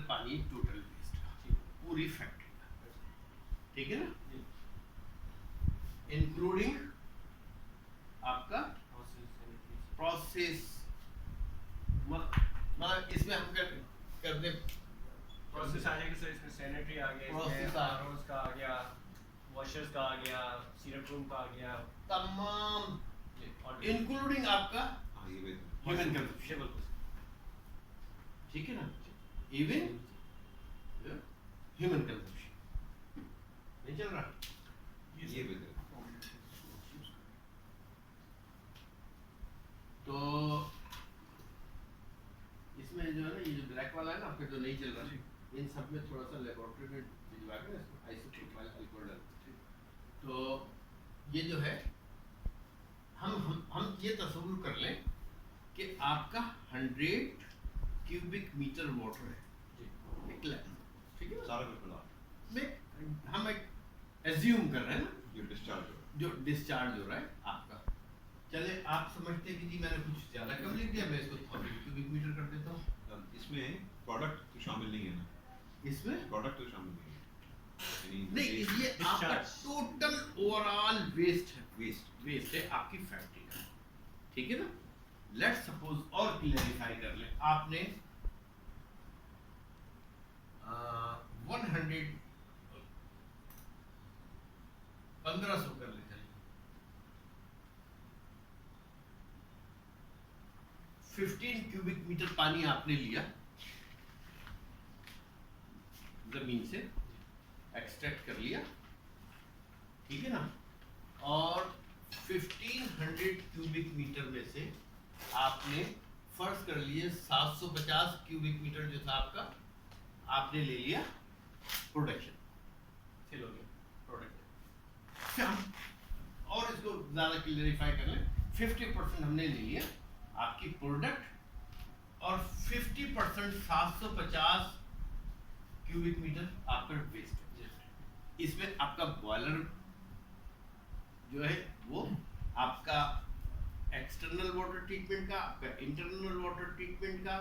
पानी total waste का, पूरी फैक्ट्री का, ठीक है ना, इंक्लूडिंग आपका प्रोसेस, मतलब इसमें हम कर दे प्रोसेस आ जाएगा सर, इसमें सैनिटरी आ गया, प्रोसेस इसमें आरओज का आ गया, वॉशर्स का आ गया, सिरप रूम का आ गया, तमाम इंक्लूडिंग आपका ह्यूमन कंजप्शन, ठीक है ना, इवन ह्यूमन कंजप्शन नहीं चल रहा ये बेहतर तो इसमें जो है ना, ये जो ब्लैक वाला है ना आपका जो नहीं चल रहा है, इन सब में थोड़ा सा लेबोरेटरी में भिजवा के इसको आइसोप्रोपाइल अल्कोहल डालते हैं। तो ये जो है हम ये तस्वीर कर लें कि आपका 100 क्यूबिक मीटर वाटर है निकला, ठीक है, सारा कुछ मिला में हम एक एज्यूम कर रहे हैं ना, जो डिस्चार्ज हो जो डिस्चार्ज हो रहा है आपका, चले आप समझते हैं कि जी मैंने कुछ ज़्यादा कम लिख दिया, मैं इसको 1000 क्यूबिक मीटर कर देता हूँ। इसमें प्रोडक्ट तो शामिल नहीं है ना, इसमें प्रोडक्ट तो शामिल नहीं है, नहीं, ये आपका टोटल ओवरऑल वेस्ट है, वेस्ट है आपकी फैक्ट्री का, ठीक है ना। लेट्स सपोज और क्लियरिफाई कर ले, आपने 1500 कर ले, चलिए 15 क्यूबिक मीटर पानी आपने लिया जमीन से, एक्सट्रैक्ट कर लिया, ठीक है ना, और 1500 क्यूबिक मीटर में से आपने फर्ज कर लिए 750 क्यूबिक मीटर जो था आपका, आपने ले लिया प्रोडक्शन, सेल हो गया प्रोडक्ट। और इसको ज़्यादा क्लियरिफाई कर लें, 50% हमने ले लिया आपकी प्रोडक्ट और 50% 750 क्यूबिक मीटर आपका वेस्ट है। इसमें आपका बॉयलर जो है वो आपका एक्सटर्नल वाटर ट्रीटमेंट का, आपका इंटरनल वाटर ट्रीटमेंट का,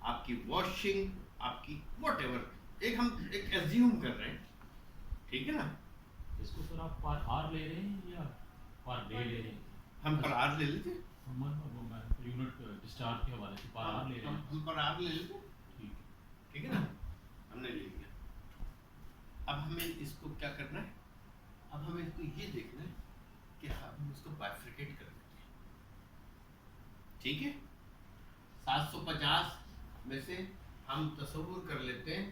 आपकी वॉशिंग, आपकी व्हाटएवर, हम एक एज्यूम कर रहे हैं, ठीक है ना। इसको सर आप पर आवर ले रहे हैं या पर डे ले रहे हैं? हम पर आवर ले लेते, यूनिट डिस्चार्ज के हवाले से पर आवर ले रहे हैं, हम पर आवर ले लेते, ठीक है ना, हमने ले लिया। अब हमें इसको क्या करना है, अब हमें इसको ये देखना है कि हम इसको बाइफरकेट कर देते हैं, ठीक है। 750 में से हम तस्वुर कर लेते हैं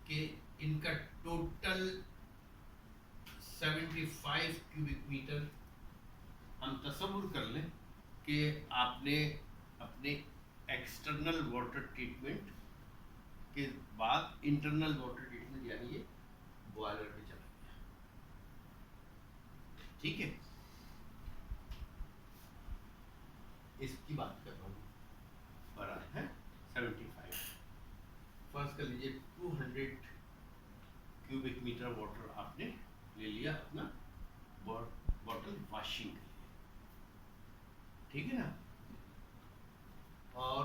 कि इनका टोटल 75 क्यूबिक मीटर, हम तस्वुर कर लें कि आपने अपने एक्सटर्नल वाटर ट्रीटमेंट के बाद इंटरनल वाटर ट्रीटमेंट यानी ये बॉयलर पे चला गया, ठीक है। इसकी बात कर रहा हूँ, बराबर है 75, फर्स्ट कर लीजिए 200 क्यूबिक मीटर वाटर आपने ले लिया अपना बॉटल वॉशिंग के लिए, ठीक है ना, और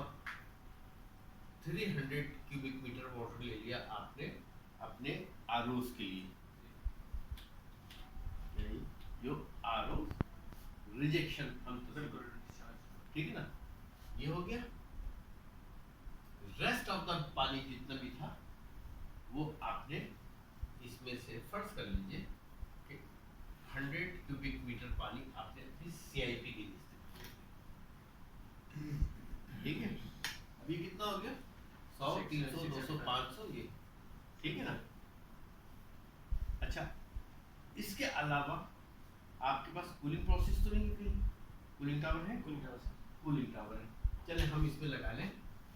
300 क्यूबिक मीटर वाटर ले लिया आपने अपने आरओस के लिए, यानी जो आरओ रिजेक्शन हम तो, ठीक है ना, ये हो गया। रेस्ट ऑफ द पानी जितना भी था वो आपने इसमें से फर्ज कर लीजिए कि 100 क्यूबिक मीटर पानी आपने अपनी सीआईपी के लिए इस्तेमाल किया, ठीक है। अभी कितना हो गया, 100, 300, 200, 500, ये, ठीक है ना। अच्छा, इसके अलावा आपके पास कूलिंग प्रोसेस तो नहीं है, कूलिंग टावर है, कूलिंग टावर है, चले हम इसमें लगा लें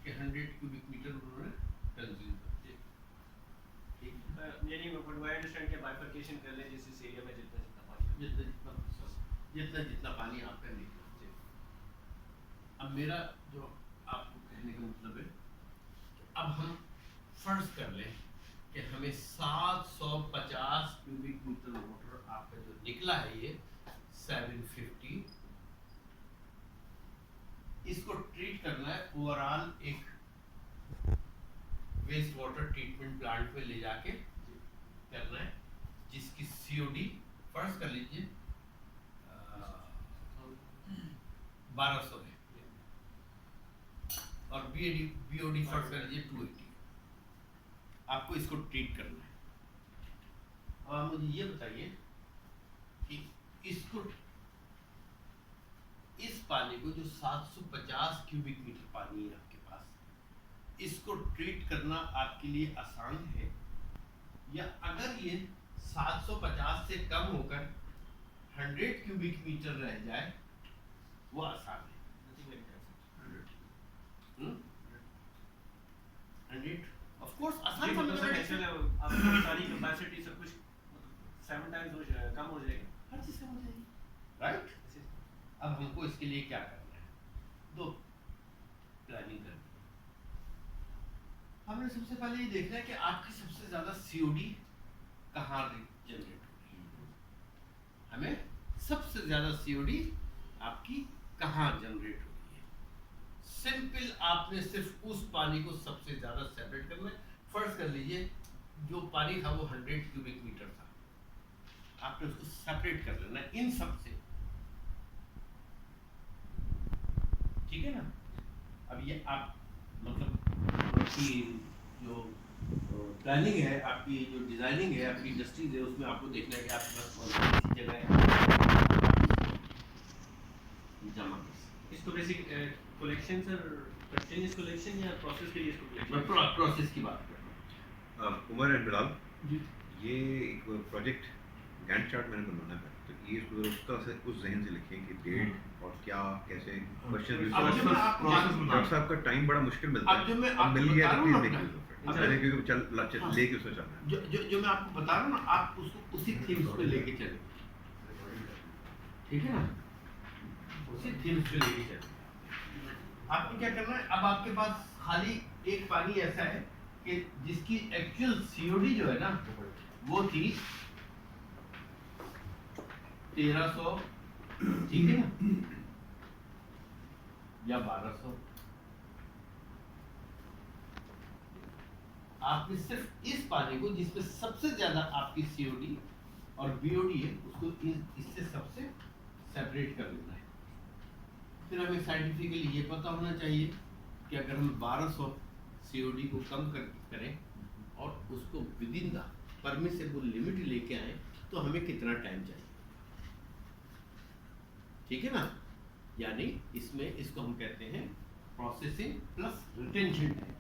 कि 100 क्यूबिक मीटर उन्होंने कंज्यूम कर दिया, ठीक है। यानी I understand कि बाइफरकेशन कर लें जिस एरिया में जितना पानी, जितना पानी आपका निकला। अब मेरा जो आपको कहने का मतलब है कि अब हम फर्ज कर लें कि हमें 750 क्यूबिक मीटर वाटर आपका जो निकला है ये 750, इसको ट्रीट करना है ओवरऑल एक वेस्ट वाटर ट्रीटमेंट प्लांट में ले जाके करना है, जिसकी सीओडी फर्स्ट कर लीजिए 1200 है, और बीओडी फर्स्ट कर लीजिए 280। आपको इसको ट्रीट करना है। अब आप मुझे ये बताइए कि इसको, इस पानी को जो 750 क्यूबिक मीटर पानी है आपके पास, इसको ट्रीट करना आपके लिए आसान है, या अगर ये 750 से कम होकर 100 क्यूबिक मीटर रह जाए वो आसान है। 100 ऑफ कोर्स आसान जी, मतलब समझ एक्चुअली आपकी सारी कैपेसिटी सब कुछ 7 टाइम्स कम हो जाएगा। हर चीज समझ जाएगी, राइट। अब हमको इसके लिए क्या करना है, दो प्लानिंग करनी है। हमने सबसे पहले ये देखना है कि आपकी सबसे ज्यादा सीओडी कहाँ जनरेट हो रही है। हमें सबसे ज्यादा सीओडी आपकी कहाँ जनरेट हो रही है। सिंपल, आपने सिर्फ उस पानी को सबसे ज्यादा सेपरेट करना है। फर्स्ट कर लीजिए जो पानी था वो 100 क्यूबिक मीटर था, आपने उसको सेपरेट कर लेना है इन सब से, ठीक है ना। अब ये आप मतलब आपकी जो प्लानिंग है, आपकी जो डिजाइनिंग है, आपकी इंडस्ट्रीज है, उसमें आपको देखना है कि आपके पास कौन सी जगह है जमा कर सकते इसको basic collection sir, continuous collection या प्रोसेस के लिए इसको हैं। collection? मैं प्रोसेस की बात कर रहा हूँ। उमर एंड बिलाल, जी ये एक प्रोजेक्ट गैंट चार्ट मैंने बनवाना है, तो ये इसको उसका से उस जहन से लिखें कि डेट और क्या कैसे क्वेश्चन। अब जो मैं आपको डॉक्टर साहब का टाइम बड़ा मुश्किल मिलता अब जो मैं है, आपको मिल गया बता तो रहा हूँ प्लीज ना, देखिए उसको अब पहले, क्योंकि चल हाँ। लेके उसमें चलना है। जो मैं आपको बता रहा हूँ ना, आप उसको उसी थीम्स पे लेके चले, ठीक है ना, उसी थीम्स पे लेके चले। आपको क्या करना है, अब आपके पास खाली एक पानी ऐसा है कि जिसकी एक्चुअल सीओडी जो है ना वो थी 1300, ठीक है ना, या 1200। आपने सिर्फ इस पानी को जिसमें सबसे ज्यादा आपकी सीओडी और बीओडी है उसको इससे सबसे सेपरेट कर लेना है। फिर हमें साइंटिफिकली ये पता होना चाहिए कि अगर हम 1200 सीओडी को कम करें और उसको with in the permissible limit लेके आए तो हमें कितना टाइम चाहिए, ठीक है ना। यानी इसमें इसको हम कहते हैं प्रोसेसिंग प्लस रिटेंशन टाइम।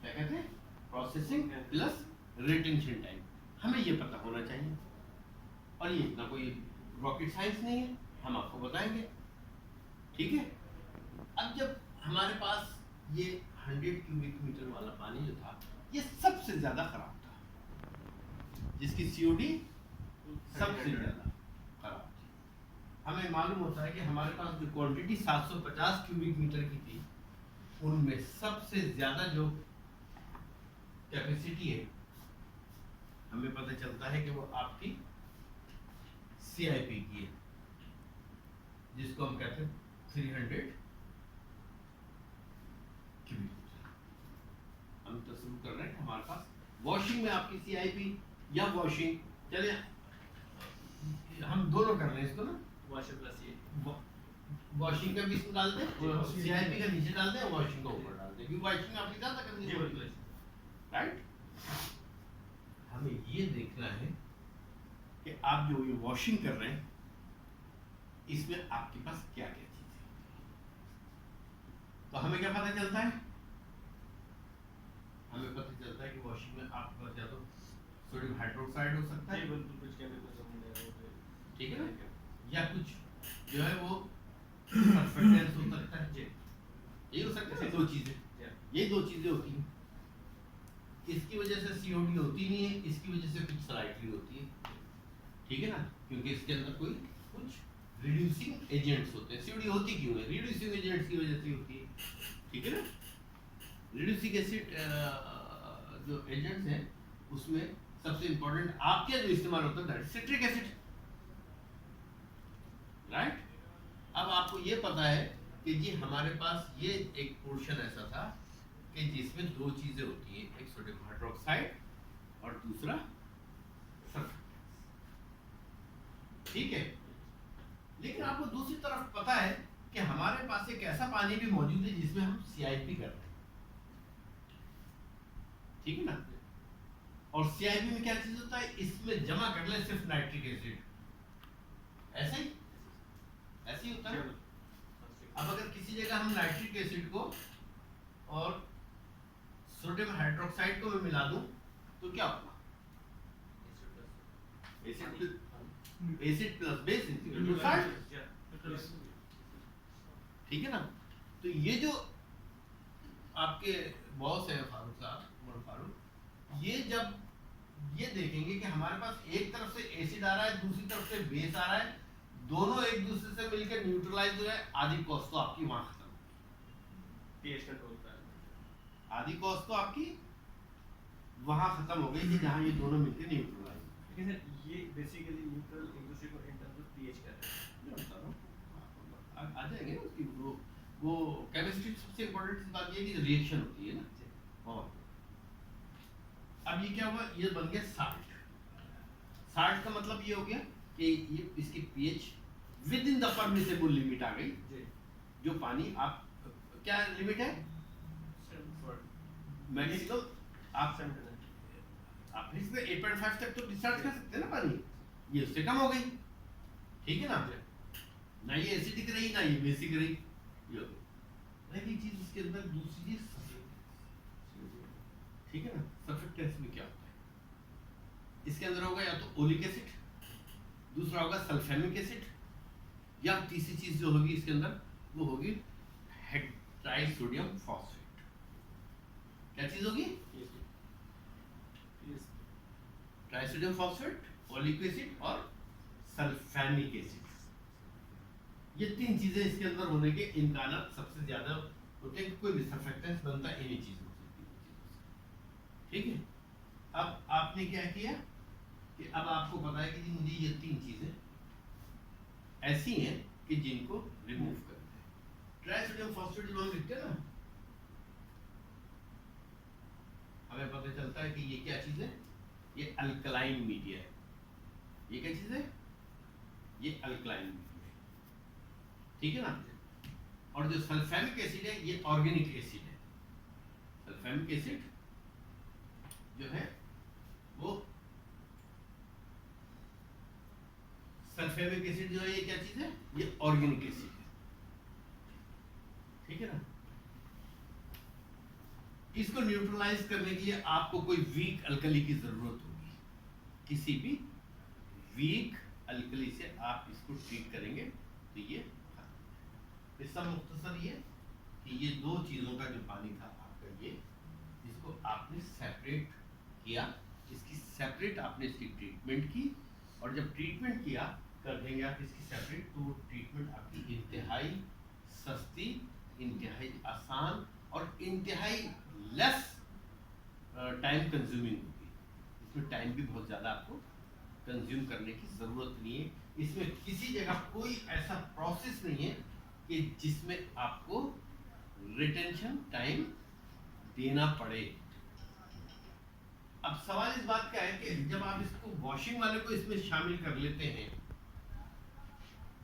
क्या कहते हैं? Processing plus retention time. हमें ये पता होना चाहिए, और ये इतना कोई रॉकेट साइंस नहीं है, हम आपको बताएंगे, ठीक है। अब जब हमारे पास ये 100 क्यूबिक मीटर वाला पानी जो था ये सबसे ज्यादा खराब था, जिसकी सीओडी सबसे ज्यादा खराब थी। हमें मालूम होता है कि हमारे पास जो क्वांटिटी 750 क्यूबिक मीटर की थी उनमें सबसे ज्यादा जो कैपेसिटी है हमें पता चलता है कि वो आपकी सीआईपी की है, जिसको हम कहते हैं 300 क्यूबिक मीटर। हम तस्वीर कर रहे हैं हमारे पास वॉशिंग में आपकी सीआईपी या वॉशिंग, चलिए हम दोनों कर रहे हैं इसको ना, वॉशर प्लस ये वॉशिंग का भी इसमें डाल दें, सीआईपी का नीचे डाल दें, वॉशिंग का ऊपर डाल दें, क्योंकि वॉशिंग में आपकी ज्यादा करनी जी है, बिल्कुल। राइट। हमें ये देखना है कि आप जो ये वॉशिंग कर रहे हैं इसमें आपके पास क्या क्या चीजें हैं। तो हमें क्या पता चलता है? हमें पता चलता है कि वॉशिंग में आपके पास या तो सोडियम हाइड्रोक्साइड हो सकता जी है, बिल्कुल, कुछ केमिकल्स होंगे, ठीक है ना, या कुछ जो है वो सर्फेक्टेंट्स हो सकता है, जी ये हो सकता है। दो चीजें, ये दो चीजें होती हैं। इसकी वजह से सीओडी होती नहीं है, इसकी वजह से कुछ स्लाइटली होती है, ठीक है ना, क्योंकि इसके अंदर कोई कुछ रिड्यूसिंग एजेंट्स होते हैं। सीओडी होती क्यों है? रिड्यूसिंग एजेंट्स की वजह से होती है, ठीक है ना। रिड्यूसिंग एसिड जो एजेंट्स हैं उसमें सबसे इंपॉर्टेंट आपके जो इस्तेमाल होता है that is citric acid, right. अब आपको ये पता है कि जी हमारे पास ये एक पोर्शन ऐसा था कि जिसमें दो चीजें होती हैं, एक सोडियम हाइड्रोक्साइड और दूसरा सल्फर। ठीक है, लेकिन आपको दूसरी तरफ पता है कि हमारे पास एक ऐसा पानी भी मौजूद है जिसमें हम CIP करते हैं, ठीक है ना। और CIP में क्या चीज होता है, इसमें जमा कर ले सिर्फ नाइट्रिक एसिड, ऐसे ही होता है। अब अगर किसी जगह हम नाइट्रिक एसिड को और सोडियम हाइड्रोक्साइड को मैं मिला दूं तो क्या होगा, acid plus base is salt, ठीक है ना। तो ये जो आपके बॉस है फारूक साहब, उमर फारूक, ये जब ये देखेंगे कि हमारे पास एक तरफ से एसिड आ रहा है, दूसरी तरफ से बेस आ रहा है, दोनों एक दूसरे से मिलकर न्यूट्रलाइज हो जाए, आधी कॉस्ट तो आपकी वहां खत्म, पीएच कंट्रोल कर, आधी कॉस्ट तो आपकी वहां खत्म हो गई कि जहां ये दोनों मिलकर न्यूट्रलाइज। लेकिन सर ये बेसिकली न्यूट्रल एक दूसरे को इन टर्म्स ऑफ पीएच कर रहे हैं। आ जाएंगे ना उसकी वो केमिस्ट्री सबसे इम्पोर्टेंट बात ये है कि रिएक्शन होती है ना। और अब ये क्या हुआ, ये बन गया साल्ट। साल्ट का मतलब ये हो गया कि ये इसकी pH within the permissible limit आ गई, जी जो पानी आप क्या लिमिट है मैक्सिमम, आप इसमें 8.5 तक तो डिस्चार्ज कर सकते हैं ना पानी, ये उससे कम हो गई, ठीक है ना। ना ये एसिडिक रही ना ये बेसिक रही, ये हो गई। रही चीज इसके अंदर दूसरी चीज, ठीक है ना। सर्फेक्टेंट्स में क्या होता है, इसके अंदर होगा या तो ओलिक एसिड, दूसरा होगा सल्फेनिक एसिड, या तीसरी चीज जो होगी इसके अंदर वो होगी ट्राइसोडियम फॉस्फेट। क्या चीज होगी, ट्राइसोडियम फॉस्फेट, ओलिक एसिड और सल्फेनिक एसिड। ये तीन चीजें इसके अंदर होने के इम्कानात सबसे ज्यादा होते हैं। कोई भी सर्फेक्टेंट्स बनता है इन्हीं चीजों से, ठीक है। अब आपने क्या किया कि अब आपको पता है कि जी मुझे ये तीन चीजें ऐसी हैं कि जिनको रिमूव करते हैं। ट्राइसोडियम फॉस्फेट जो हम लिखते हैं ना, हमें पता चलता है कि ये क्या चीज है, ये अल्कलाइन मीडिया है। ये क्या चीज है, ये अल्कलाइन मीडिया है, ठीक है ना। और जो सल्फेनिक एसिड है ये ऑर्गेनिक एसिड है। सल्फेनिक एसिड जो है वो सल्फेनिक एसिड जो है ये क्या चीज है, ये ऑर्गेनिक एसिड है, ठीक है ना। इसको न्यूट्रलाइज करने के लिए आपको कोई वीक अल्कली की जरूरत होगी। किसी भी वीक अल्कली से आप इसको ट्रीट करेंगे तो ये इसका मुख्तसर ये कि ये दो चीजों का जो पानी था आपका, ये इसको आपने सेपरेट किया, इसकी सेपरेट आपने इसकी ट्रीटमेंट की, और जब ट्रीटमेंट किया कर देंगे आप इसकी सेपरेट, तो वो ट्रीटमेंट आपकी इंतहाई सस्ती, इंतहाई आसान और इंतहाई लेस टाइम कंज्यूमिंग होगी। इसमें टाइम भी बहुत ज़्यादा आपको कंज्यूम करने की ज़रूरत नहीं है। इसमें किसी जगह कोई ऐसा प्रोसेस नहीं है कि जिसमें आपको रिटेंशन टाइम देना पड़े। अब सवाल इस बात का है कि जब आप इसको वॉशिंग वाले को इसमें शामिल कर लेते हैं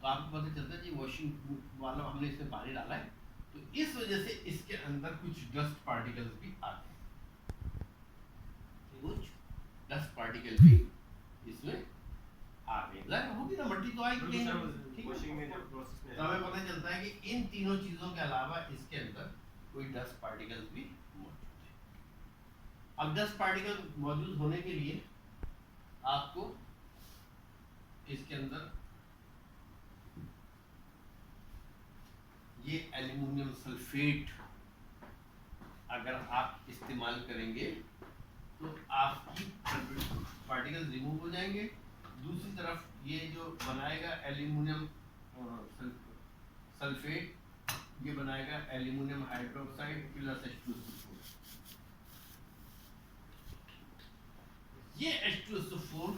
तो आपको पता चलता है जी वॉशिंग वाला हमने इसमें पानी डाला है, तो इस वजह से इसके अंदर कुछ डस्ट पार्टिकल्स भी आते हैं, कुछ डस्ट पार्टिकल भी इसमें आ गए। जाहिर होगी ना, मट्टी तो आएगी कहीं ना कहीं, ठीक वॉशिंग में है। जो प्रोसेस में तो हमें पता चलता है कि इन तीनों चीजों के अलावा इसके अंदर कोई डस्ट पार्टिकल्स भी मौजूद है। अब डस्ट पार्टिकल मौजूद होने के लिए आपको इसके अंदर ये एल्युमिनियम सल्फेट अगर आप इस्तेमाल करेंगे तो आपकी पार्टिकल्स रिमूव हो जाएंगे। दूसरी तरफ ये जो बनाएगा एल्युमिनियम सल्फेट, ये बनाएगा एल्युमिनियम हाइड्रोक्साइड प्लस H2SO4। ये H2SO4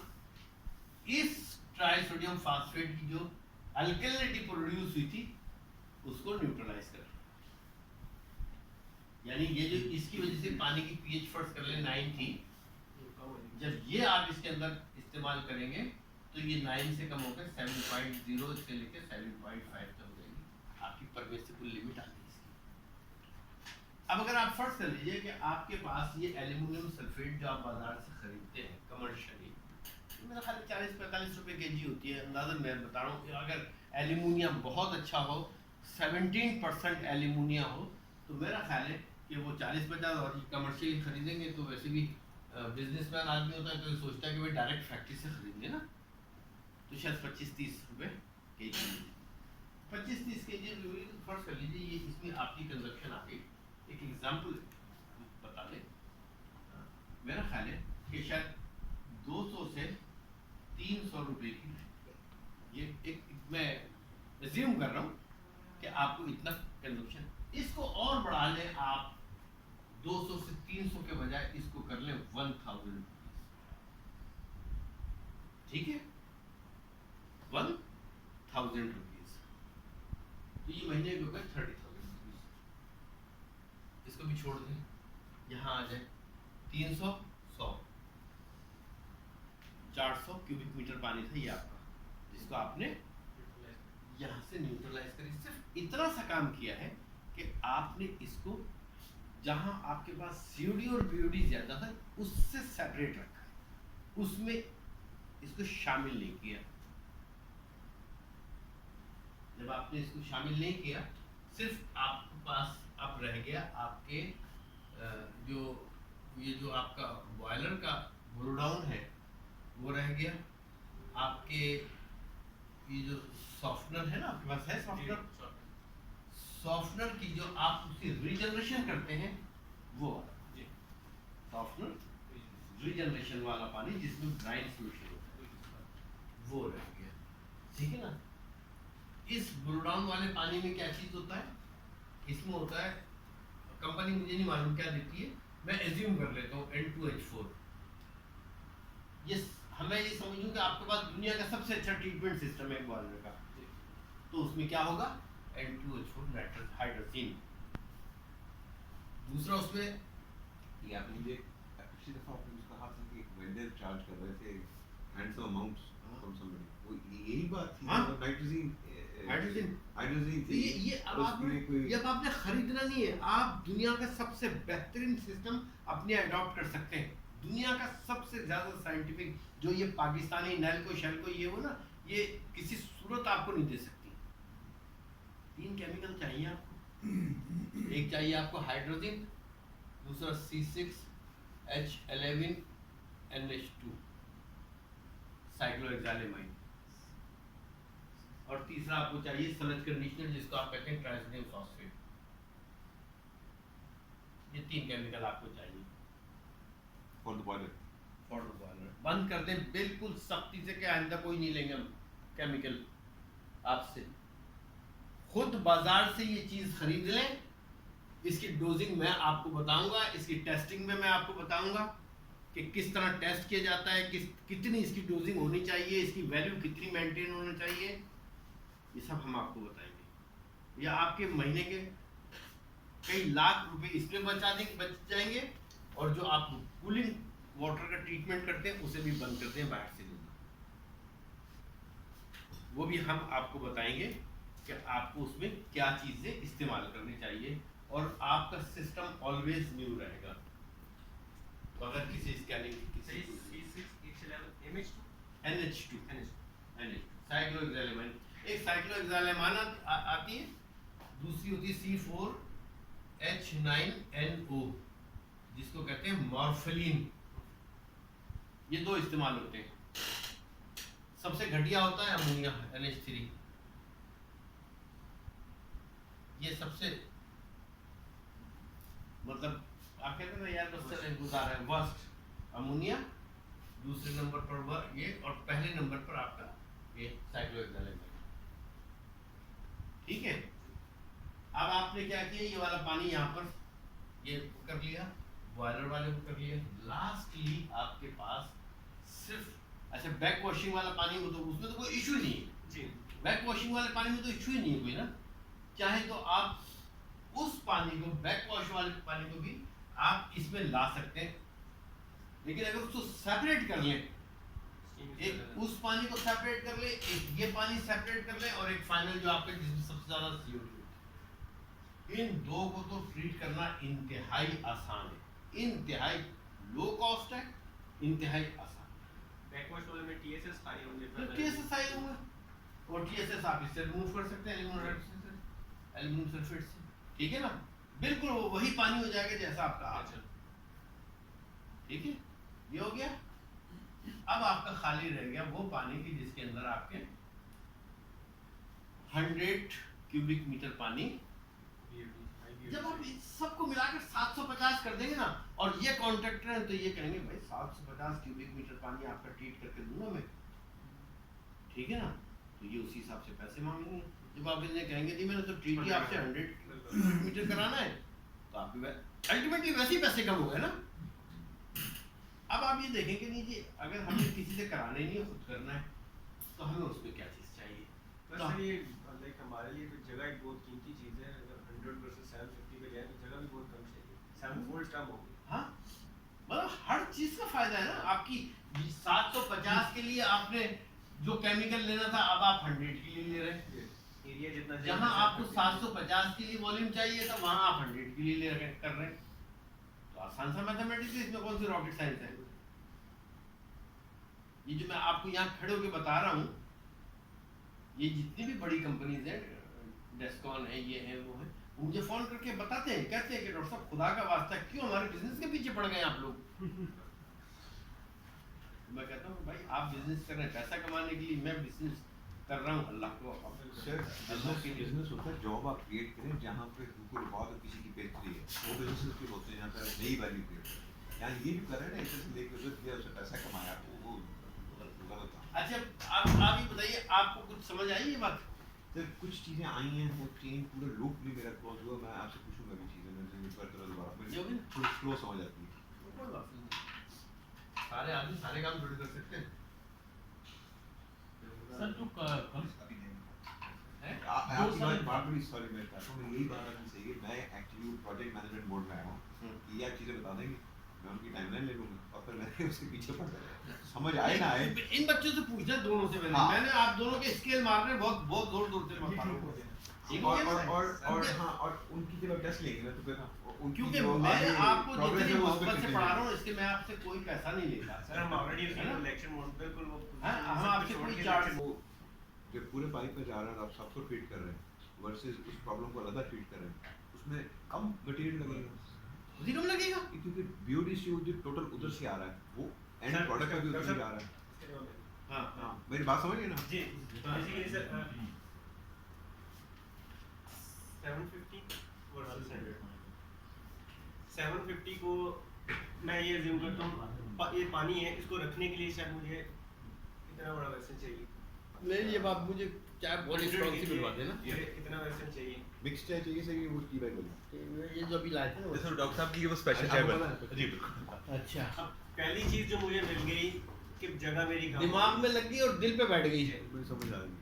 इस ट्राइसोडियम फास्फेट की जो अल्कलिनिटी प्रोड्यूस हुई थी उसको न्यूट्रलाइज कर, यानी ये जो इसकी वजह से पानी की पीएच फर्स्ट कर ले 9 थी, जब ये आप इसके अंदर इस्तेमाल करेंगे तो ये 9 से कम होकर 7.0 से लेकर 7.5 तक हो जाएगी, आपकी परमिसिबल लिमिट आ गई इसकी। अब अगर आप फर्स्ट कर लीजिए कि आपके पास ये एल्यूमिनियम सल्फेट जो आप बाजार से खरीदते हैं कमर्शियली, मेरा ख्याल 40-45 रुपए केजी होती है, अंदाज़न मैं बता रहा हूँ। अगर एल्यूमिनियम बहुत अच्छा हो, 17% एल्यूमिनियम हो, तो मेरा ख्याल है कि वो 40-50, और कमर्शियली खरीदेंगे तो वैसे भी बिजनेसमैन आदमी होता है तो ये सोचता है कि भाई डायरेक्ट फैक्ट्री से खरीदेंगे ना, तो शायद 25-30 रुपए केजी, 25-30 केजी फर्स्ट कर लीजिए, ये इसमें आपकी कंजप्शन आ गई। एक एग्जाम्पल बता दें, मेरा ख्याल है कि शायद 200 से 300 रुपए की, ये एक मैं एज्यूम कर रहा हूँ कि आपको इतना कंजप्शन, इसको और बढ़ा लें आप 200 से 300 के बजाय इसको कर लें 1000 रुपीज, ठीक है, 1000 रुपीज, तो ये महीने के ऊपर 30,000 रुपीज, इसको भी छोड़ दें, यहाँ आ जाए 300, 100, 400 क्यूबिक मीटर पानी था ये आपका, जिसको आपने यहाँ से न्यूट्रलाइज करी। सिर्फ इतना सा काम किया है कि आपने इसको जहाँ आपके पास सीओडी और बीओडी ज्यादा था उससे सेपरेट रखा है, उसमें इसको शामिल नहीं किया। जब आपने इसको शामिल नहीं किया, सिर्फ आपके पास अब रह गया आपके जो आपका बॉयलर का ब्लो डाउन है वो रह गया, आपके ये जो सॉफ्टनर है ना, आपके पास है सॉफ्टनर, सॉफ्टनर की जो आप उसकी रीजनरेशन करते हैं वो वाला सॉफ्टनर रीजनरेशन वाला पानी जिसमें ब्राइन सोल्यूशन होता है वो रह गया, ठीक है ना। इस ब्लो डाउन वाले पानी में क्या चीज होता है, इसमें होता है, कंपनी मुझे नहीं मालूम क्या देती है, मैं एज्यूम कर लेता हूँ N2H4। ये हमें ये समझूं कि आपके पास दुनिया का सबसे अच्छा ट्रीटमेंट सिस्टम है बॉयलर का, तो उसमें क्या होगा N2H4 नाइट्रस हाइड्रोजन। दूसरा उसमें ये आपने मुझे पिछली दफा आपने उसका कहा था कि एक वेंडर चार्ज कर रहे थे हैंडसम अमाउंट्स फ्रॉम समबडी, वो यही बात थी, नाइट्रोजन ये अब आपने खरीदना नहीं है, आप दुनिया का सबसे बेहतरीन सिस्टम अपने अडॉप्ट कर सकते हैं। दुनिया का सबसे ज्यादा साइंटिफिक जो ये पाकिस्तानी नेल्को शेल्को ये हो ना, ये किसी सूरत आपको नहीं दे सकती। 3 केमिकल चाहिए आपको, एक चाहिए आपको हाइड्रोजन, दूसरा C6H11NH2 साइक्लोहेक्सालेमाइन, और तीसरा आपको चाहिए सलज कंडीशनर जिसको आप कहते हैं ट्राइसोडियम फॉस्फेट। ये 3 केमिकल आपको चाहिए फॉर द बॉयलर। बंद कर दें बिल्कुल सख्ती से कि आइंदा कोई नहीं लेंगे हम केमिकल आपसे, खुद बाजार से ये चीज खरीद लें। इसकी डोजिंग मैं आपको बताऊंगा, इसकी टेस्टिंग में मैं आपको बताऊंगा कि किस तरह टेस्ट किया जाता है, कितनी इसकी डोजिंग होनी चाहिए, इसकी वैल्यू कितनी मेंटेन होना चाहिए, ये सब हम आपको बताएंगे। या आपके महीने के कई लाख रुपए इसमें बच जाएंगे, और जो आप कूलिंग वाटर का ट्रीटमेंट करते हैं उसे भी बंद करते हैं बाहर से लेना, वो भी हम आपको बताएंगे कि आपको उसमें क्या चीजें इस्तेमाल करनी चाहिए, और आपका सिस्टम ऑलवेज न्यू रहेगा। तो अगर किसी स्कैनिंग NH2 साइक्लोहेक्सालेमाइन, एक साइक्लोहेक्सालेमाइन आती है, दूसरी होती है C4H9NO जिसको कहते हैं मॉर्फलिन। ये 2 इस्तेमाल होते हैं। सबसे घटिया होता है अमोनिया NH3, ये सबसे मतलब आप कहते हैं ना यार बस चले गुजार है, वर्स्ट अमोनिया, दूसरे नंबर पर ये, और पहले नंबर पर आपका ये साइक्लोहेक्सालेमाइन, ठीक है। अब आपने क्या किया, ये वाला पानी यहाँ पर ये कर लिया, बॉयलर वाले को कर लिया, लास्टली आपके पास सिर्फ अच्छा बैक वॉशिंग वाला पानी हो तो उसमें तो कोई इशू नहीं है जी, बैक वॉशिंग वाले पानी में तो इशू ही नहीं है कोई ना। चाहे तो आप उस पानी को, बैक वॉश वाले पानी को भी आप इसमें ला सकते हैं, लेकिन अगर उसको सेपरेट कर लें, एक उस पानी को सेपरेट कर ले, एक ये पानी सेपरेट कर ले, और एक फाइनल जो आपका जिसमें सबसे ज्यादा CO2, इन दो को तो ट्रीट करना इंतहाई आसान है, इंतहाई लो कॉस्ट है, इंतहाई आसान। बैकवॉश वाले में TSS हाई होंगे, तो TSS आई होंगे, और TSS आप इससे रिमूव कर सकते हैं एल्यूमिनियम सल्फेट से, ठीक है ना, बिल्कुल वो वही पानी हो जाएगा जैसा आपका आज, ठीक है, ये हो गया। अब आपका खाली रह गया वो पानी की जिसके अंदर आपके 100 क्यूबिक मीटर पानी, जब आप इस सबको मिलाकर 750 कर देंगे ना, और ये कॉन्ट्रैक्टर हैं तो ये कहेंगे भाई 750 क्यूबिक मीटर पानी आपका ट्रीट करके दूंगा मैं, ठीक है ना, तो ये उसी हिसाब से पैसे मांगेंगे। जब आप इन्हें कहेंगे जी मैंने तो ट्रीट ही आपसे 100 क्यूबिक मीटर कराना है, तो आपके अल्टीमेटली वैसे ही पैसे कम हो गए ना। अब आप ये देखें कि नहीं जी, अगर हमें किसी से कराना ही नहीं है, खुद करना है, तो हमें उसमें क्या चीज़ चाहिए? बस ये लाइक हमारे लिए तो जगह एक बहुत कीमती चीज़ है, अगर 100 वर्सेस 750 पे जाए तो जगह भी बहुत कम चाहिए, 7 फुल स्टॉप हो गई। हाँ, मतलब हर चीज़ का फायदा है ना। आपकी 750 के लिए आपने जो केमिकल लेना था, अब आप 100 के लिए ले रहे हैं। एरिया जितना जहाँ आपको 750 के लिए वॉल्यूम चाहिए था, वहाँ आप 100 के लिए ले रहे कर रहे हैं। तो आसान सा मैथमेटिक्स है, इसमें कौन सी रॉकेट साइंस है? ये जो मैं आपको यहाँ खड़े होकर बता रहा हूँ, ये जितनी भी बड़ी कंपनीज हैं, डेस्कॉन है, ये है, वो है, वो मुझे फोन करके बताते हैं, कहते हैं कि डॉक्टर साहब खुदा का वास्ता क्यों हमारे बिजनेस के पीछे पड़ गए आप लोग। मैं कहता हूँ भाई आप बिजनेस कर रहे हैं पैसा कमाने के लिए, मैं बिजनेस कर रहा हूँ अल्लाह को। बिजनेस होता है जॉब आप क्रिएट करें जहाँ पे बिल्कुल बहुत किसी की बेहतरी है, वो बिजनेस के होते हैं जहाँ पे नई वैल्यू क्रिएट है। यहाँ ये भी कर रहे हैं ना, इधर से लेकर उधर किया, उससे पैसा कमाया, वो गलत था। अच्छा आप ही बताइए, आपको कुछ समझ आई ये बात? सर कुछ चीज़ें आई हैं, वो चेन पूरा लूप भी मेरा क्लोज हुआ, मैं आपसे पूछूंगा भी चीज़ें, मैं इस बार दोबारा मुझे थोड़ी स्लो समझ आती है। सारे आदमी सारे काम थोड़ी कर सकते हैं। सर जो आपकी बात बड़ी सॉरी मैं कहता हूँ, यही बात आपकी सही है। मैं एक्चुअली प्रोजेक्ट मैनेजमेंट बोर्ड में आया हूँ कि ये आप चीज़ें बता देंगे, मैं उनकी टाइमलाइन ले लूँगा और फिर मैं उसके पीछे पड़ जाऊँगा, समझ आए ना आए। इन बच्चों से पूछना दोनों से मैंने, हाँ। मैंने आप दोनों के स्केल मारने बहुत बहुत जोर जोर से बता रहा हूँ। और हाँ, और उनकी जब टेस्ट लेंगे ना तो फिर क्योंकि मैं आपको जितनी मोहब्बत से पढ़ा रहा हूँ, इसके मैं आपसे कोई पैसा नहीं लेता सर, हम ऑलरेडी इलेक्शन मोड बिल्कुल वो हम आपसे कोई चार्ज जो पूरे पाइप में जा रहा है आप सबको ट्रीट कर रहे हैं वर्सेस उस प्रॉब्लम को अलग ट्रीट कर रहे हैं, उसमें कम मटेरियल लगेगा, उसी कम लगेगा, क्योंकि BODC जो टोटल उधर से आ रहा है वो एंड प्रोडक्ट का भी उधर से आ रहा है। हाँ हाँ मेरी बात समझ गए ना जी। बेसिकली सर 750 वर्सेस 100, 750 को मैं ये अज्यूम करता हूँ ये पानी है, इसको रखने के लिए शायद मुझे कितना बड़ा वेसल चाहिए? नहीं ये बात मुझे क्या बहुत स्ट्रॉन्ग सी मिलवा देना, ये कितना वेसल चाहिए? मिक्स चाय चाहिए सही वो की बैग बोली ये जो अभी लाए थे ना जैसे डॉक्टर साहब की वो स्पेशल चाय बना जी बिल्कुल। अच्छा, अब पहली चीज जो मुझे मिल गई कि जगह मेरी कम दिमाग में लग गई और दिल पे बैठ गई। मुझे समझ आ गई।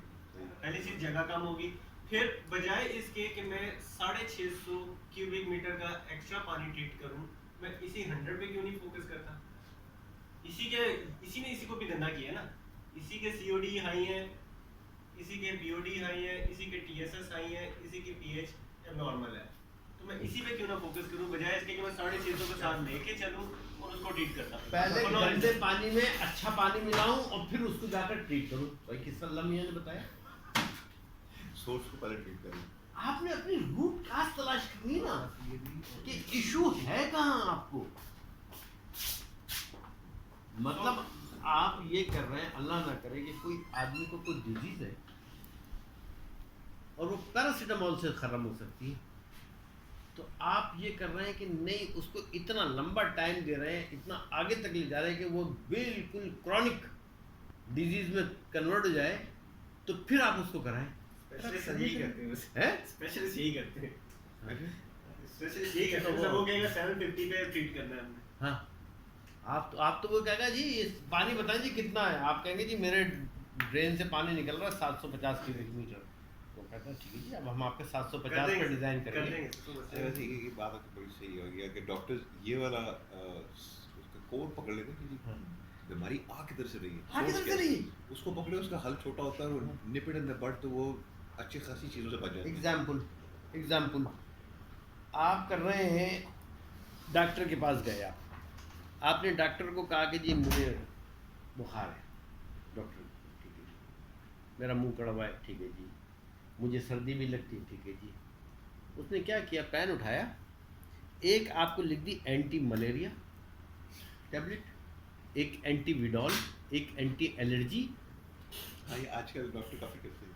पहली चीज जगह कम होगी, फिर बजाय इसके कि मैं 650 क्यूबिक मीटर का एक्स्ट्रा पानी ट्रीट करूं, मैं इसी 100 पे क्यों नहीं फोकस करता? इसी ने इसी को भी धंधा किया ना, इसी के COD हाई है, इसी के BOD हाई है, इसी के TSS हाई है, इसी की pH नॉर्मल है, तो मैं इसी पे क्यों ना फोकस करूं बजाय इसके कि मैं 650 के साथ लेके चलूं और उसको ट्रीट करता हूं। पहले गंदे पानी में अच्छा पानी मिलाऊं और फिर उसको जाकर ट्रीट करूं। भाई किस अल्लाह मियां ने बताया, सोर्स को पहले ट्रीट करें। आपने अपनी रूट काज तलाश करनी ना कि इशू है कहाँ आपको। मतलब आप ये कर रहे हैं, अल्लाह ना करे कि कोई आदमी को कोई डिजीज है और वो पैरासीटामोल से खत्म हो सकती है, तो आप ये कर रहे हैं कि नहीं उसको इतना लंबा टाइम दे रहे हैं, इतना आगे तक ले जा रहे हैं कि वो बिल्कुल क्रॉनिक डिजीज में कन्वर्ट हो जाए, तो फिर आप उसको कराएं। स्पेशलिस्ट यही करते हैं, हैं? स्पेशलिस्ट यही करते हैं, स्पेशलिस्ट यही करते हैं। वो कहेगा 750 पे ट्रीट करना है हमने। हाँ, आप तो वो कहेगा जी ये पानी बताइए जी कितना है, आप कहेंगे जी मेरे ड्रेन से पानी निकल रहा है 750 क्यूबिक मीटर, तो कहता है ठीक है जी, अब हम आपके 750 कर देंगे, पे डिजाइन कर करेंगे। देंगे, तो बस वैसे ये बात आपकी बड़ी सही हो गया कि डॉक्टर्स ये वाला उसका कोड पकड़ लेते हैं कि हाँ। बीमारी आ किधर से रही है, आ किधर source से क्या है। रही है? उसको पकड़े, उसका हल छोटा होता है और निप इट इन द बड, तो वो अच्छी खासी चीज़ों से बच जाते हैं। एग्जाम्पल आप कर रहे हैं, डॉक्टर के पास गए आपने डॉक्टर को कहा कि जी मुझे बुखार है, डॉक्टर ठीक है जी, मेरा मुंह कड़वा है, ठीक है जी, मुझे सर्दी भी लगती है, ठीक है जी। उसने क्या किया, पेन उठाया, एक आपको लिख दी एंटी मलेरिया टैबलेट, एक एंटी विडॉल, एक एंटी एलर्जी, हाँ, ये आजकल डॉक्टर काफ़ी करते हैं।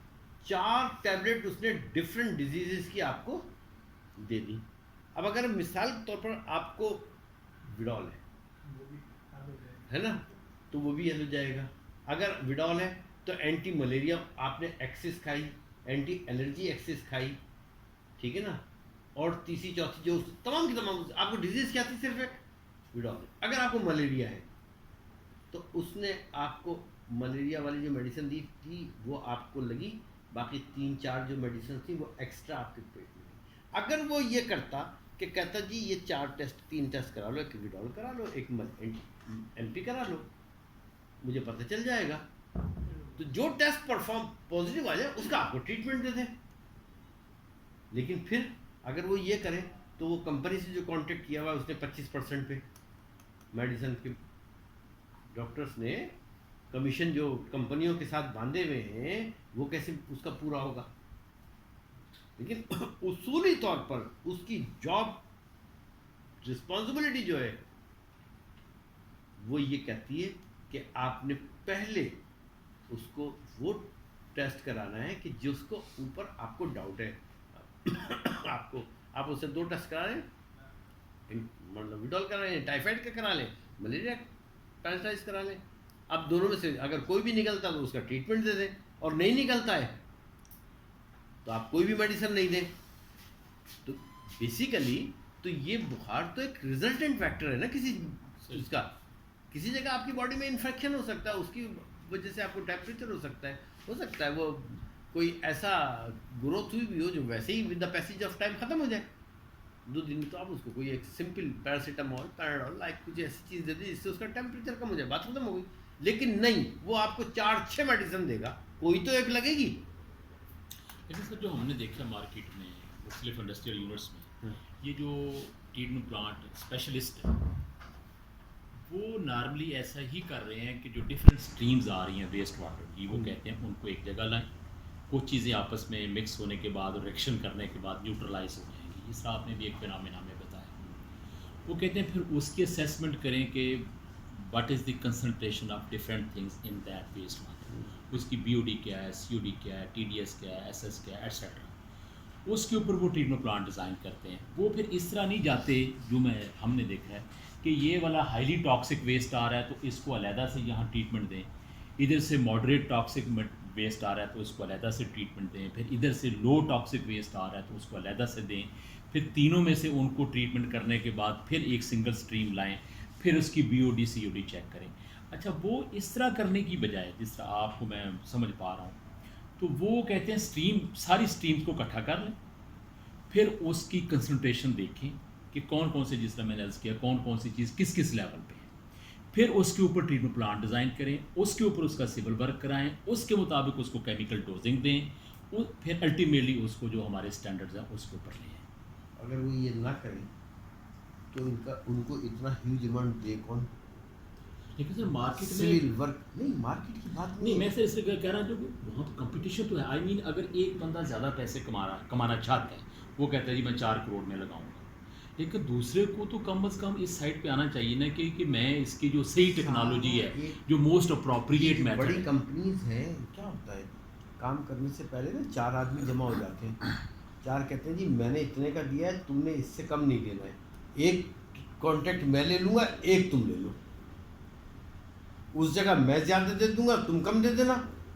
4 टैबलेट उसने डिफरेंट डिजीजेस की आपको दे दी। अब अगर मिसाल के तौर पर आपको विडॉल है ना, तो वो भी हल हो जाएगा। अगर विडॉल है तो एंटी मलेरिया आपने एक्सिस खाई, एंटी एलर्जी एक्सिस खाई, ठीक है ना, और तीसरी चौथी जो तमाम की तमाम आपको डिजीज क्या थी, सिर्फ एक विडॉल। अगर आपको मलेरिया है तो उसने आपको मलेरिया वाली जो मेडिसिन दी थी वो आपको लगी, बाकी 3-4 जो मेडिसिन थी वो एक्स्ट्रा आपके पेट में थी। अगर वो ये करता कि कहता जी ये 3 टेस्ट करा लो, एक विडॉल करा लो, एक एमपी करा लो, मुझे पता चल जाएगा, तो जो टेस्ट परफॉर्म पॉजिटिव आ जाए उसका आपको ट्रीटमेंट दे दे। लेकिन फिर अगर वो ये करे तो वो कंपनी से जो कॉन्टेक्ट किया हुआ है उसने 25% पे मेडिसिन के डॉक्टर्स ने कमीशन जो कंपनियों के साथ बांधे हुए हैं वो कैसे उसका पूरा होगा। लेकिन उसूली तौर पर उसकी जॉब रिस्पॉन्सिबिलिटी जो है वो ये कहती है कि आपने पहले उसको वो टेस्ट कराना है कि जिसको ऊपर आपको डाउट है। आप उससे 2 टेस्ट करा लें, मतलब विडॉल करा लें, टाइफाइड का करा लें, मलेरिया पैरालाइज करा लें। अब दोनों में से अगर कोई भी निकलता तो उसका ट्रीटमेंट दे दें, और नहीं निकलता है तो आप कोई भी मेडिसिन नहीं दें। तो बेसिकली तो ये बुखार तो एक रिजल्टेंट फैक्टर है ना किसी उसका, किसी जगह आपकी बॉडी में इन्फेक्शन हो सकता है, उसकी वजह से आपको टेम्परेचर हो सकता है वो कोई ऐसा ग्रोथ हुई भी हो जो वैसे ही with the passage of time ख़त्म हो जाए 2 दिन में। तो आप उसको कोई एक सिंपल पैरासीटामोल, पैराडोल लाइक कुछ ऐसी चीज़ दे दी जिससे उसका टेम्परेचर कम हो जाए, बात खत्म हो गई। लेकिन नहीं, वो आपको 4-6 मेडिसिन देगा, कोई तो एक लगेगी। लेकिन सर जो हमने देखा मार्केट में मुख्तलिफ इंडस्ट्रियल यूनिट्स में, ये जो ट्रीटमेंट प्लांट स्पेशलिस्ट है वो नॉर्मली ऐसा ही कर रहे हैं कि जो डिफरेंट स्ट्रीम्स आ रही हैं वेस्ट वाटर की, वो कहते हैं उनको एक जगह लाएं, कुछ चीज़ें आपस में मिक्स होने के बाद और रिएक्शन करने के बाद न्यूट्रलाइज हो जाएंगी। इस तरह आपने भी एक फिनोमेना में बताया। वो कहते हैं फिर उसकी असेसमेंट करें कि what is the concentration of different things in that waste water, उसकी BOD क्या है, COD क्या है, TDS क्या है, SS क्या है, एट्सेट्रा। उसके ऊपर वो ट्रीटमेंट प्लांट डिज़ाइन करते हैं। वो फिर इस तरह नहीं जाते जो हमने देखा है कि ये वाला हाईली टॉक्सिक वेस्ट आ रहा है तो इसको अलहदा से यहाँ ट्रीटमेंट दें, इधर से मॉडरेट टॉक्सिक वेस्ट आ रहा है तो उसको अलहदा से ट्रीटमेंट दें, फिर इधर से लो टॉक्सिक वेस्ट आ रहा है तो उसको अलहदा से दें, फिर तीनों में से उनको ट्रीटमेंट करने के बाद फिर एक सिंगल स्ट्रीम लाएं, फिर उसकी BOD COD चेक करें। अच्छा, वो इस तरह करने की बजाय जिस तरह आपको मैं समझ पा रहा हूँ, तो वो कहते हैं सारी स्ट्रीम्स को इकट्ठा कर लें, फिर उसकी कंसंट्रेशन देखें कि कौन कौन से, जिस तरह मैंने अर्ज़ किया, कौन कौन सी चीज़ किस किस लेवल पे है, फिर उसके ऊपर ट्रीटमेंट प्लांट डिज़ाइन करें, उसके ऊपर उसका सिविल वर्क कराएं, उसके मुताबिक उसको केमिकल डोजिंग दें, फिर अल्टीमेटली उसको जो हमारे स्टैंडर्ड्स हैं उसके ऊपर लें। अगर वो ये ना करें तो उनको इतना ह्यूज अमाउंट दे कौन? लेकिन सर मार्केट सिविल में वर्क नहीं, मार्केट की बात नहीं, मैं सर इसलिए कह रहा हूँ जो वहाँ कंपटीशन तो है। आई मीन अगर एक बंदा ज़्यादा पैसे कमाना चाहता है, वो कहता है जी मैं 4 करोड़ में लगाऊंगा, लेकिन दूसरे को तो कम अज़ कम इस साइड पे आना चाहिए ना कि मैं इसकी जो सही टेक्नोलॉजी है, जो मोस्ट अप्रोप्रिएट मेथड बड़ी है। कंपनीज हैं, क्या होता है काम करने से पहले ना 4 आदमी जमा हो जाते हैं, 4 कहते हैं जी मैंने इतने का दिया है, तुमने इससे कम नहीं देना है, एक कॉन्ट्रैक्ट मैं ले लूँगा, एक तुम ले लो, उस जगह मैं ज़्यादा दे दूंगा, तुम कम दे देना,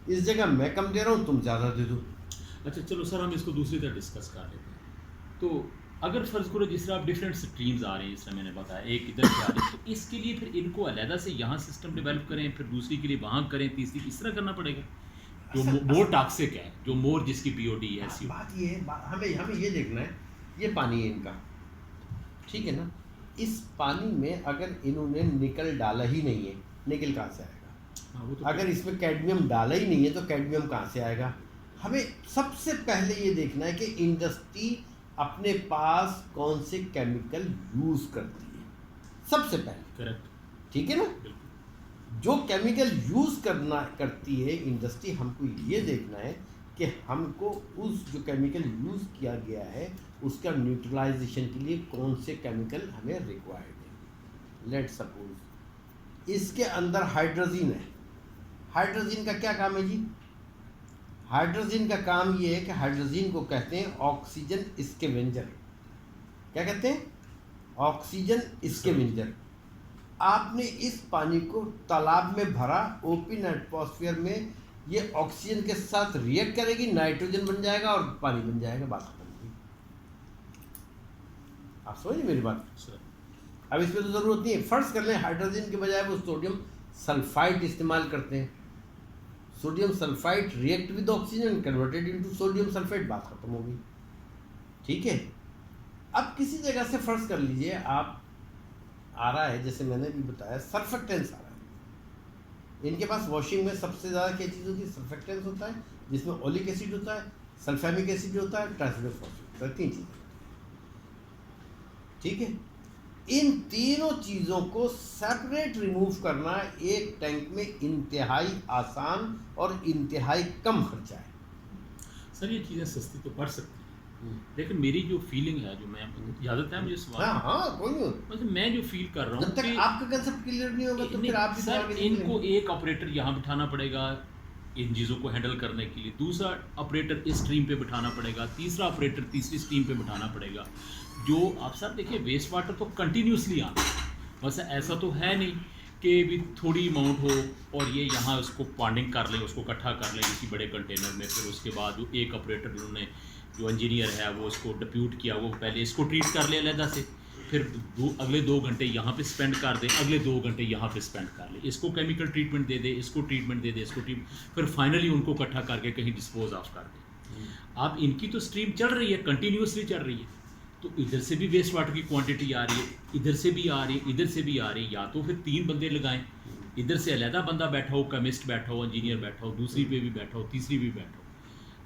इस जगह मैं कम दे रहा हूँ, तुम ज़्यादा दे दो। अच्छा चलो सर, हम इसको दूसरी तरह डिस्कस कर लेते हैं। तो अगर फ़र्ज़ करो जिस तरह आप डिफरेंट स्ट्रीम्स आ रही हैं, जिस तरह मैंने बताया, एक इधर से आ रही है, तो इसके लिए फिर इनको अलहदा से यहाँ सिस्टम डेवलप करें, फिर दूसरी के लिए वहाँ करें, तीसरी इस तरह करना पड़ेगा। जो मोर टॉक्सिक है, जो मोर जिसकी पीओडी है, बात ये है, हमें ये देखना है, ये पानी है इनका, ठीक है ना। इस पानी में अगर इन्होंने निकल डाला ही नहीं है, निकल कहाँ से आएगा? वो तो अगर इसमें कैडमियम डाला ही नहीं है तो कैडमियम कहाँ से आएगा? हमें सबसे पहले ये देखना है कि इंडस्ट्री अपने पास कौन से केमिकल यूज़ करती है, सबसे पहले। करेक्ट, ठीक है ना। जो केमिकल यूज़ करती है इंडस्ट्री, हमको ये देखना है कि हमको उस जो केमिकल यूज़ किया गया है उसका न्यूट्रलाइजेशन के लिए कौन से केमिकल हमें रिक्वायर्ड है। लेट सपोज इसके अंदर हाइड्रोजन है। हाइड्रोजन का क्या काम है जी? हाइड्रोजन का काम ये है कि हाइड्रोजन को कहते हैं ऑक्सीजन स्कैवेंजर। क्या कहते हैं? Oxygen scavenger. आपने इस पानी को तालाब में भरा, ओपन एटमॉस्फेयर में ये ऑक्सीजन के साथ रिएक्ट करेगी, नाइट्रोजन बन जाएगा और पानी बन जाएगा, बात खत्म हुई। आप समझिए मेरी बात। अब इसमें तो ज़रूरत नहीं है। फर्ज कर लें हाइड्रोजन के बजाय वो सोडियम सल्फाइड इस्तेमाल करते हैं। Sodium sulphide react with oxygen, converted into sodium sulphate, बात खत्म होगी। ठीक है। अब किसी जगह से फर्ज कर लीजिए आप आ रहा है, जैसे मैंने भी बताया, सर्फेक्टेंस आ रहा है। इनके पास वॉशिंग में सबसे ज़्यादा क्या चीज़ होती है? सर्फेक्टेंस होता है, जिसमें ओलिक एसिड होता है, सल्फेमिक एसिड होता है, ट्रांसफर फॉस्फेट होता है, 3 चीज़ें। ठीक है। इन तीनों चीज़ों को सेपरेट रिमूव करना एक टैंक में इंतहाई आसान और इंतहाई कम खर्चा है। सर ये चीज़ें सस्ती तो पड़ सकती हैं, लेकिन मेरी जो फीलिंग है, जो मैं इजाज़त है मुझे सवाल, हाँ कोई नहीं, मतलब मैं जो फील कर रहा हूँ जब तक आपका कंसेप्ट क्लियर नहीं होगा तो फिर आप भी सर इनको एक ऑपरेटर यहाँ बिठाना पड़ेगा इन चीज़ों को हैंडल करने के लिए, दूसरा ऑपरेटर इस स्ट्रीम पे बिठाना पड़ेगा, तीसरा ऑपरेटर तीसरी स्ट्रीम पे बिठाना पड़ेगा। जो आप सर देखिए वेस्ट वाटर तो कंटिन्यूसली आना, बस ऐसा तो है नहीं कि भी थोड़ी अमाउंट हो और ये यहाँ उसको पॉन्डिंग कर लें, उसको इकट्ठा कर लें किसी बड़े कंटेनर में, फिर उसके बाद जो एक ऑपरेटर उन्होंने जो इंजीनियर है वो इसको डिप्यूट किया, वो पहले इसको ट्रीट कर ले अलहदा से, फिर अगले 2 घंटे यहाँ पे स्पेंड कर दे, अगले 2 घंटे यहाँ पे स्पेंड कर ले, इसको केमिकल ट्रीटमेंट दे दे, इसको ट्रीटमेंट दे दे, इसको फिर फाइनली उनको इकट्ठा करके कहीं डिस्पोज ऑफ कर दे। अब इनकी तो स्ट्रीम चल रही है, कंटिन्यूसली चल रही है, तो इधर से भी वेस्ट वाटर की क्वांटिटी आ रही है, इधर से भी आ रही है, इधर से भी आ रही है। या तो फिर 3 बंदे लगाएं, इधर से अलहदा बंदा बैठा हो, केमिस्ट बैठा हो, इंजीनियर बैठा हो, दूसरी पे भी बैठा हो, तीसरी भी बैठा हो,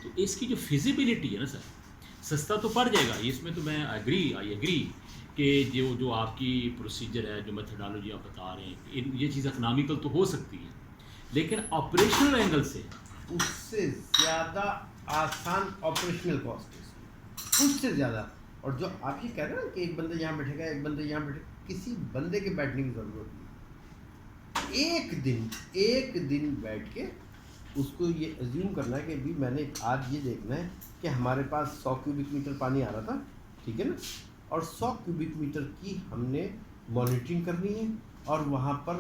तो इसकी जो फिजिबिलिटी है ना सर, सस्ता तो पड़ जाएगा, इसमें तो मैं आई एग्री कि जो आपकी प्रोसीजर है, जो मेथडोलॉजी आप बता रहे हैं, ये चीज़ इकनॉमिकल तो हो सकती है, लेकिन ऑपरेशनल एंगल से उससे ज़्यादा आसान ऑपरेशनल कॉस्ट है, उससे ज़्यादा। और जो आप ये कह रहे हैं ना कि एक बंदा यहाँ बैठेगा, एक बंदा यहाँ बैठेगा, किसी बंदे के बैठने की ज़रूरत नहीं। एक दिन बैठ के उसको ये अज्यूम करना है कि भी मैंने आज ये देखना है कि हमारे पास 100 क्यूबिक मीटर पानी आ रहा था, ठीक है ना, और 100 क्यूबिक मीटर की हमने मॉनिटरिंग करनी है और वहाँ पर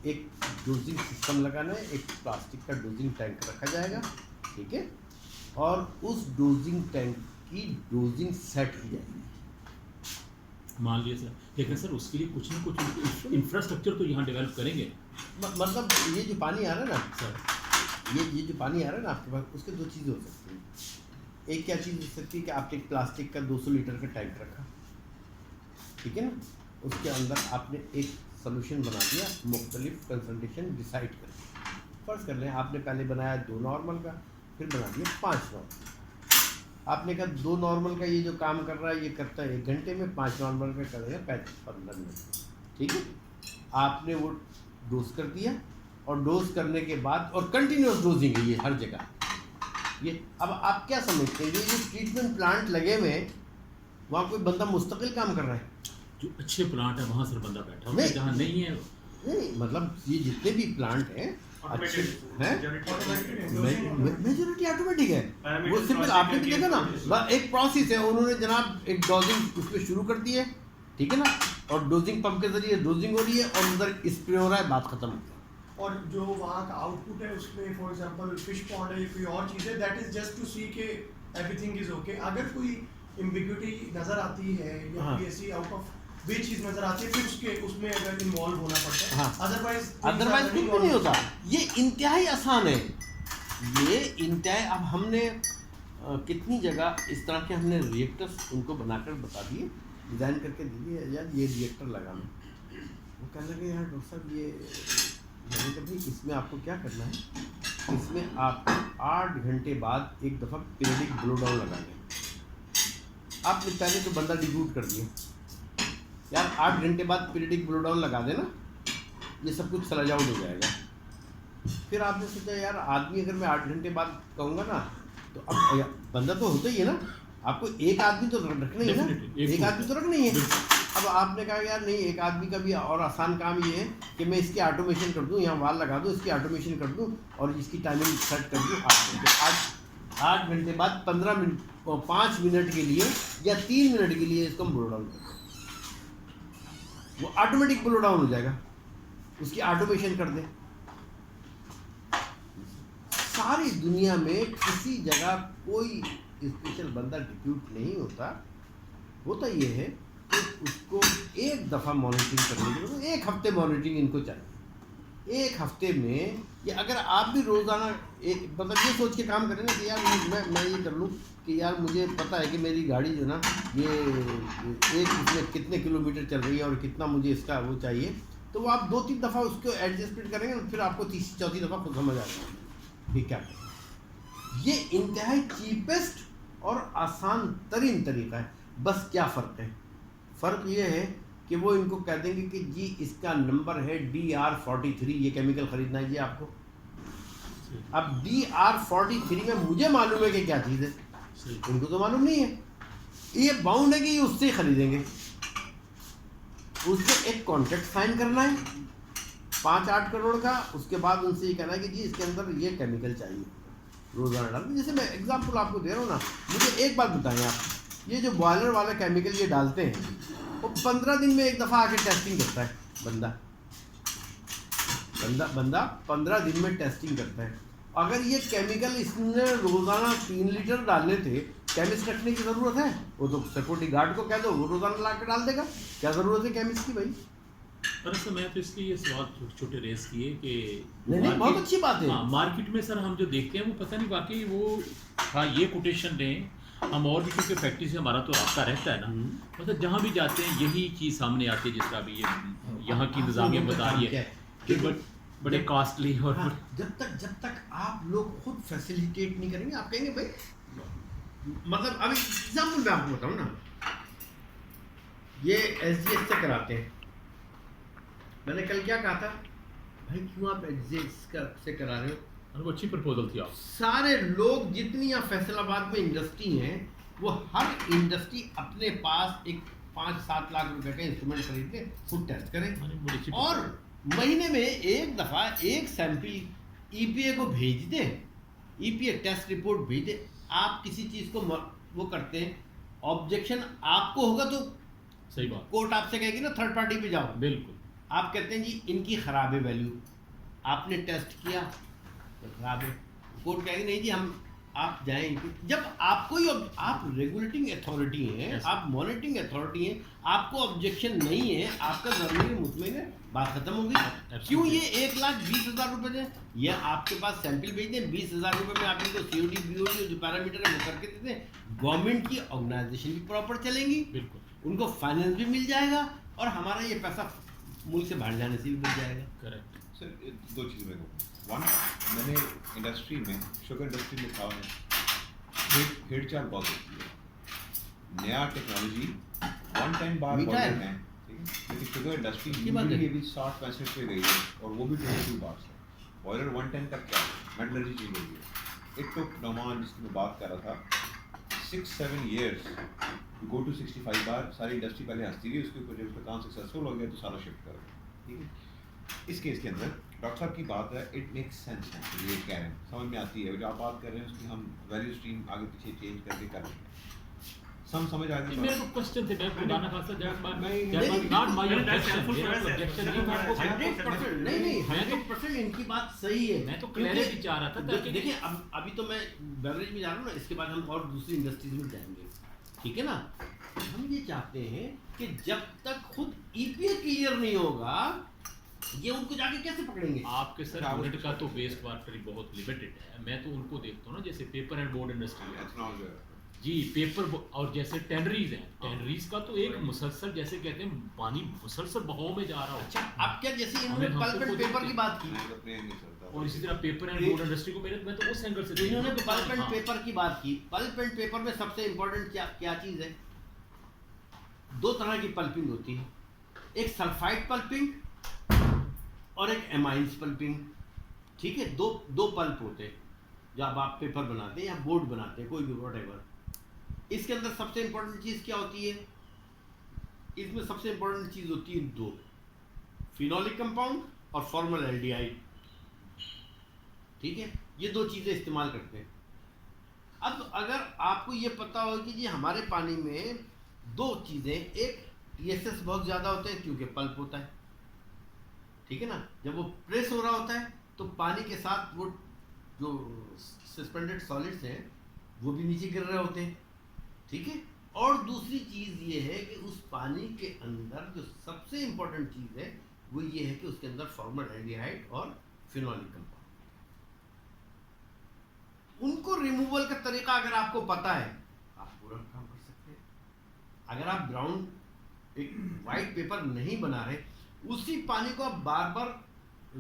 एक डोजिंग सिस्टम लगाना है, एक प्लास्टिक का डोजिंग टैंक रखा जाएगा, ठीक है, और उस डोजिंग टैंक की डोजिंग सेट की जाएगी। मान लिया सर, लेकिन सर उसके लिए कुछ ना कुछ इंफ्रास्ट्रक्चर तो यहाँ डेवलप करेंगे। मतलब ये जो पानी आ रहा है ना सर, ये जो पानी आ रहा है ना आपके पास, उसके 2 चीज़ें हो सकती हैं। एक क्या चीज़ हो सकती है कि आपने एक प्लास्टिक का 200 लीटर का टैंक रखा, ठीक है ना, उसके अंदर आपने एक सोल्यूशन बना दिया, मुख्तलिफ कंसंट्रेशन डिसाइड करके। फर्ज कर लें आपने पहले बनाया 2 नॉर्मल का, फिर बना दिया 5 नॉर्मल। आपने कहा 2 नॉर्मल का ये जो काम कर रहा है ये करता है 1 घंटे में, 5 नॉर्मल का करेगा 15 मिनट, ठीक है। आपने वो डोज कर दिया और डोज करने के बाद, और कंटिन्यूस डोजिंग है ये हर जगह ये। अब आप क्या समझते हैं, ये जो ट्रीटमेंट प्लांट लगे हुए हैं वहाँ कोई बंदा मुस्तकिल काम कर रहा है? जो अच्छे प्लांट है वहाँ सर बंदा बैठा होता है, जहाँ नहीं है नहीं, मतलब ये जितने भी प्लांट हैं अच्छे हैं, मेजोरिटी ऑटोमेटिक है। वो सिर्फ आपने भी देखा ना, एक प्रोसेस है, उन्होंने जनाब एक डोजिंग उसमें शुरू कर दी है, ठीक है ना, और डोजिंग पंप के जरिए डोजिंग हो रही है और उधर स्प्रे हो रहा है, बात खत्म। और जो वहाँ का आउटपुट है उसमें फॉर एग्जांपल फिश पॉन्ड है, कोई और चीज़ है, दैट इज जस्ट टू सी के एवरीथिंग इज ओके। अगर कोई एम्बिग्यूटी नज़र आती है या कोई ऐसी आउट ऑफ वे चीज़ नज़र आती है, फिर उसके उसमें अगर इन्वॉल्व होना पड़ता है, अदरवाइज कुछ भी नहीं होता। ये इंतहाई आसान है, ये इंतहा अब हमने कितनी जगह इस तरह के हमने रिएक्टर्स उनको बनाकर बता दिए, डिज़ाइन करके दे दिए, यार ये रिएक्टर लगाना। वो कहने लगे यार डॉक्टर साहब ये, मैंने कहा भाई इसमें आपको क्या करना है, इसमें आप 8 घंटे बाद एक दफ़ा पीरियडिक ब्लो डाउन लगाएंगे। आपने पहले तो बंदा डिब्यूट कर दिया यार, 8 घंटे बाद पीरियडिक ब्लो डाउन लगा देना, ये सब कुछ सलज आउट हो जाएगा। फिर आपने सोचा यार आदमी अगर मैं 8 घंटे बाद कहूँगा ना तो अब बंदा तो होता ही है ना, आपको एक आदमी तो रखना ही है ना, एक आदमी तो रखना ही है। अब आपने कहा यार नहीं, एक आदमी का भी और आसान काम ये है कि मैं इसकी ऑटोमेशन कर दूं, यहाँ वाल लगा दूं, इसकी ऑटोमेशन कर दूं और इसकी टाइमिंग सेट कर दूं 8 घंटे। 8 घंटे बाद 15 मिनट और 5 मिनट के लिए या 3 मिनट के लिए इसको ब्लो डाउन कर, वो ऑटोमेटिक ब्लो डाउन हो जाएगा, उसकी ऑटोमेशन कर दें। सारी दुनिया में किसी जगह कोई स्पेशल बंदा डिप्यूट नहीं होता ये है कि उसको एक दफ़ा मॉनिटरिंग करने के लिए 1 हफ्ते मॉनिटरिंग इनको चाहिए। 1 हफ्ते में ये अगर आप भी रोज़ाना मतलब ये सोच के काम करें ना कि यार मैं ये कर लूँ कि यार मुझे पता है कि मेरी गाड़ी जो ना ये इसमें कितने किलोमीटर चल रही है और कितना मुझे इसका वो चाहिए, तो वो आप 2-3 दफ़ा उसको एडजस्टमेंट करेंगे फिर आपको तीसरी चौथी दफ़ा खुद समझ आ जाएगा कि क्या करें। ये इंतहाई चीपेस्ट और आसान तरीन तरीका है। बस क्या फ़र्क है, फ़र्क ये है कि वो इनको कह देंगे कि जी इसका नंबर है DR43, ये केमिकल ख़रीदना है जी आपको। अब DR43 में मुझे मालूम है कि क्या चीज़ है, इनको तो मालूम नहीं है, ये बाउंड है कि ये उससे ख़रीदेंगे। उसको एक कॉन्ट्रैक्ट साइन करना है 5-8 करोड़ का, उसके बाद उनसे ये कहना है कि जी इसके अंदर ये केमिकल चाहिए रोज़ाना डालते। जैसे मैं एग्जांपल आपको दे रहा हूँ ना, मुझे एक बात बताएं आप, ये जो बॉयलर वाला केमिकल ये डालते हैं वो 15 दिन में एक दफ़ा आके टेस्टिंग करता है बंदा 15 दिन में टेस्टिंग करता है। अगर ये केमिकल इसने रोज़ाना 3 लीटर डालने थे, केमिस्ट रखने की ज़रूरत है? वो तो सिक्योरिटी गार्ड को कह दो, वो रोज़ाना ला के डाल देगा, क्या ज़रूरत है केमिस्ट की भाई? सर मैं तो इसलिए ये सवाल छोटे रेस किए कि नहीं बहुत अच्छी बात है। हाँ, मार्केट में सर हम जो देखते हैं वो पता नहीं वाकई वो हाँ ये कोटेशन दें हम, और भी क्योंकि फैक्ट्री से हमारा तो रास्ता रहता है ना, मतलब जहाँ भी जाते हैं यही चीज़ सामने आती है। जिस तरह अभी ये यहाँ की इंतजामिया बता रही है कि बड़े कॉस्टली और जब तक आप लोग खुद फैसिलिटेट नहीं करेंगे, आप कहेंगे भाई मतलब अभी एग्जाम्पल मैं आपको बताऊँ ना, ये SGS से कराते हैं, मैंने कल क्या कहा था भाई क्यों आप SGS से करा रहे हो? वो अच्छी प्रपोजल थी। आप सारे लोग जितनी यहाँ फैसलाबाद में इंडस्ट्री हैं वो हर इंडस्ट्री अपने पास एक 5-7 लाख रुपए का इंस्ट्रूमेंट खरीद के खुद टेस्ट करें और महीने में एक दफ़ा एक सैंपल EPA को भेज दें, EPA टेस्ट रिपोर्ट भेज दें। आप किसी चीज़ को वो करते हैं, ऑब्जेक्शन आपको होगा तो सही बात, कोर्ट आपसे कहेगी ना थर्ड पार्टी पे जाओ, बिल्कुल आप कहते हैं जी इनकी ख़राब है वैल्यू, आपने टेस्ट किया तो ख़राब है, कोर्ट कहेगी नहीं जी हम आप जाएं। जब आपको ही आप रेगुलेटिंग अथॉरिटी हैं, आप मॉनिटरिंग अथॉरिटी हैं, आपको ऑब्जेक्शन नहीं है, आपका ज़रूरी मुतमईन है, बात खत्म होगी। क्यों ये 1,20,000 रुपये दें या आपके पास सैंपल भेज दें 20,000 रुपये में आप इनको COD BOD जो पैरामीटर है वो करके दे दें, गवर्नमेंट की ऑर्गेनाइजेशन भी प्रॉपर चलेंगी, बिल्कुल उनको फाइनेंस भी मिल जाएगा और हमारा ये पैसा मुल्क से बाहर जाने से भी बच जाएगा। करेक्ट सर, 2 चीज़ें मैं कहूँ। वन, मैंने इंडस्ट्री में शुगर इंडस्ट्री में कहा है छेड़छाड़ बहुत होती है, नया टेक्नोलॉजी 1 टाइम बार मीठा है, ठीक है, लेकिन शुगर इंडस्ट्री यूजुअली अभी 60-65 पे गई है और वो भी 22 बार से। बॉयलर 110 तक क्या मेटलर्जी चेंज हो गई है। इट टुक नोमान जिसकी मैं बात कर रहा था 6-7 years टू गो टू 65 बार। सारी इंडस्ट्री पहले हंसती रही, उसके ऊपर जब उसका काम सक्सेसफुल हो गया तो सारा शिफ्ट कर गया, ठीक है। इस केस के अंदर डॉक्टर साहब की बात है, इट मेक्स सेंस है, ये कह रहे हैं समझ में आती है, जो आप बात कर रहे हैं उसकी हम वैल्यू स्ट्रीम आगे पीछे चेंज करके कर रहे हैं, समझ आ गई। मेरे को क्वेश्चन थे, मैं खुदाना खासा नहीं 100% इनकी बात सही है। मैं तो क्लैरिटी चाह रहा था। देखिए अभी तो मैं बेवरेज में जा रहा हूँ ना, इसके बाद हम और दूसरी इंडस्ट्रीज में जाएंगे, ठीक है ना। हम ये चाहते हैं कि जब तक खुद EPA क्लियर नहीं होगा ये उनको जाके कैसे पकड़ेंगे? आपके सर यूनिट का तो वेस्ट वाटर बहुत लिमिटेड है। मैं तो उनको देखता हूँ ना, जैसे पेपर एंड बोर्ड इंडस्ट्री है एथनॉल जो है जी, और जैसे टैनरीज हैं, टैनरीज का तो एक मुसलसल, जैसे कहते हैं पानी मुसलसल बहाव में जा रहा होता है। अब क्या, जैसे इन्होंने हमें- पल्प हमको एंड खुद पेपर की बात की, नहीं तो प्लेन नहीं चलता। और इसी तरह पेपर एंड बोर्ड इंडस्ट्री को मैं तो उस एंगल से तो इन्होंने देखता हूँ। पल्प एंड हाँ, पेपर की बात की। पल्प एंड पेपर में सबसे इंपॉर्टेंट क्या क्या चीज है? दो तरह की पल्पिंग होती है, एक सल्फाइड पल्पिंग और एक एमाइंस पल्पिंग। ठीक है, दो पल्प होते हैं जब आप पेपर बनाते हैं या बोर्ड बनाते हैं, कोई भी व्हाटएवर। इसके अंदर सबसे इंपॉर्टेंट चीज क्या होती है? इसमें सबसे इंपॉर्टेंट चीज होती है दो, फिनोलिक कंपाउंड और फॉर्मलडिहाइड। ठीक है, ये दो चीजें इस्तेमाल करते हैं। अब अगर आपको ये पता हो कि जी हमारे पानी में दो चीजें, एक टीएसएस बहुत ज्यादा होते हैं क्योंकि पल्प होता है, ठीक है ना, जब वो प्रेस हो रहा होता है तो पानी के साथ वो जो सस्पेंडेड सॉलिड्स हैं वो भी नीचे गिर रहे होते हैं। ठीक है, और दूसरी चीज ये है कि उस पानी के अंदर जो सबसे इंपॉर्टेंट चीज है वो ये है कि उसके अंदर फॉर्मलडिहाइड और फिनोलिक कंपाउंड। उनको रिमूवल का तरीका अगर आपको पता है, आप पूरा काम कर सकते हैं। अगर आप ब्राउन एक वाइट पेपर नहीं बना रहे, उसी पानी को आप बार बार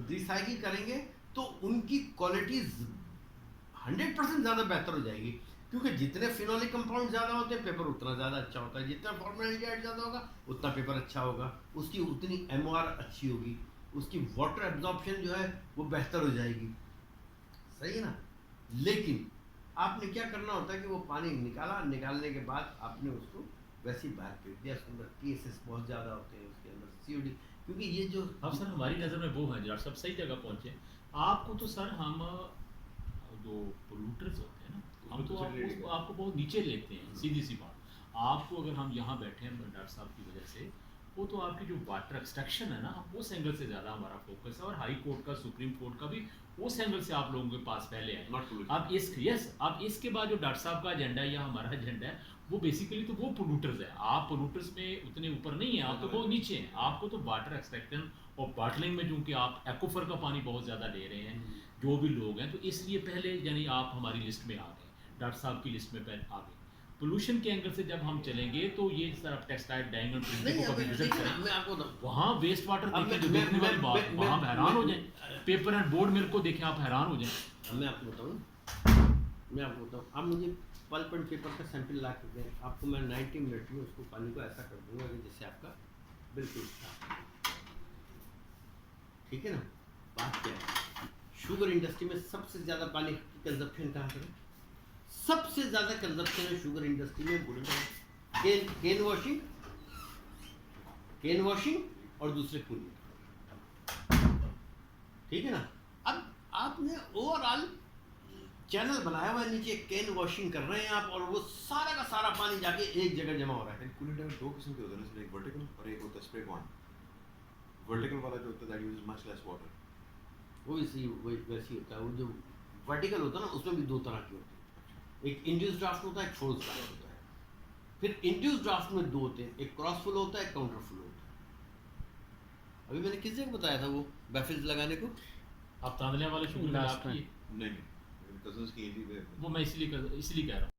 रिसाइकिल करेंगे तो उनकी क्वालिटी 100% ज़्यादा बेहतर हो जाएगी, क्योंकि जितने फिनोलिक कंपाउंड ज़्यादा होते हैं पेपर उतना ज़्यादा अच्छा होता है, जितना फॉर्मलडिहाइड ज़्यादा होगा उतना पेपर अच्छा होगा, उसकी उतनी एमओआर अच्छी होगी, उसकी वाटर एब्जॉर्प्शन जो है वो बेहतर हो जाएगी। सही है ना? लेकिन आपने क्या करना होता है कि वो पानी निकाला, निकालने के बाद आपने उसको वैसे ही बाहर फेंक दिया। उसके अंदर टीएसएस बहुत ज़्यादा होते हैं, उसके अंदर सीओडी, क्योंकि ये जो अब सर हमारी नज़र में वो हैं, जरा सब सही जगह पहुँचे। आपको तो सर हम जो पोल्यूटर्स होते हैं ना, हम तो आपको बहुत नीचे लेते हैं, सीधी सी बात। आपको अगर हम यहाँ बैठे हैं डॉक्टर साहब की वजह से, वो तो आपकी जो वाटर एक्सट्रैक्शन है ना, उस एंगल से ज़्यादा हमारा फोकस है, और हाई कोर्ट का, सुप्रीम कोर्ट का भी उस एंगल से आप लोगों के पास पहले है। अब इसके बाद जो डॉक्टर साहब का एजेंडा है या हमारा एजेंडा है, वो बेसिकली तो वो पोल्यूटर्स है। आप पोल्यूटर्स में उतने ऊपर नहीं है, आप तो बहुत नीचे हैं। आपको तो वाटर एक्सट्रैक्शन और बॉटलिंग में, चूँकि आप एक्वाफर का पानी बहुत ज़्यादा ले रहे हैं जो भी लोग हैं, तो इसलिए पहले यानी आप हमारी लिस्ट में आ गए, डॉक्टर साहब की लिस्ट में पहले आ गए। पोल्यूशन के एंगल से जब हम चलेंगे तो ये सर आप टेक्सटाइल डायंगल प्रिंसिपल को कभी विजिट करें, मैं आपको बताऊं, वहाँ वेस्ट वाटर अब देखें, जो मैं- देखने वाली बात, मैं- वहाँ मैं- हैरान हो मैं- जाए। पेपर एंड बोर्ड मिल को देखें, आप हैरान हो जाए। अब मैं आपको बताऊं, आप मुझे पल्प एंड पेपर का सैंपल ला के दें, आपको मैं 90 मिनट में उसको पानी को ऐसा कर दूंगा कि जैसे आपका बिल्कुल साफ। ठीक है ना? बात क्या है, शुगर इंडस्ट्री में सबसे ज़्यादा पानी की कंजप्शन कहाँ पर है? सबसे ज़्यादा कंजप्शन है शुगर इंडस्ट्री में केन वॉशिंग और दूसरे कूलिंग। ठीक है ना? अब आपने ओवरऑल चैनल बनाया हुआ है, नीचे केन वॉशिंग कर रहे हैं आप, और वो सारा का सारा पानी जाके एक जगह जमा हो रहा है। कूलिंग टैंक दो किस्म के होते हैं, इसमें एक वर्टिकल और एक होता है स्प्रे वन। वर्टिकल वाला जो होता है that uses much less water. वो वैसी होता है। वो जो वर्टिकल होता है ना, उसमें भी दो तरह के होते हैं, एक इंड्यूस ड्राफ्ट होता है, एक फोर्स ड्राफ्ट होता है। फिर इंड्यूस ड्राफ्ट में दो होते हैं, एक क्रॉस फ्लो होता है, एक काउंटर फ्लो होता है। अभी मैंने किस जगह बताया था वो बैफिल्स लगाने को? आप तांदलिया वाले शुगर में Last आपकी, नहीं, कजन्स की हिंदी में वो मैं इसलिए कह रहा हूँ।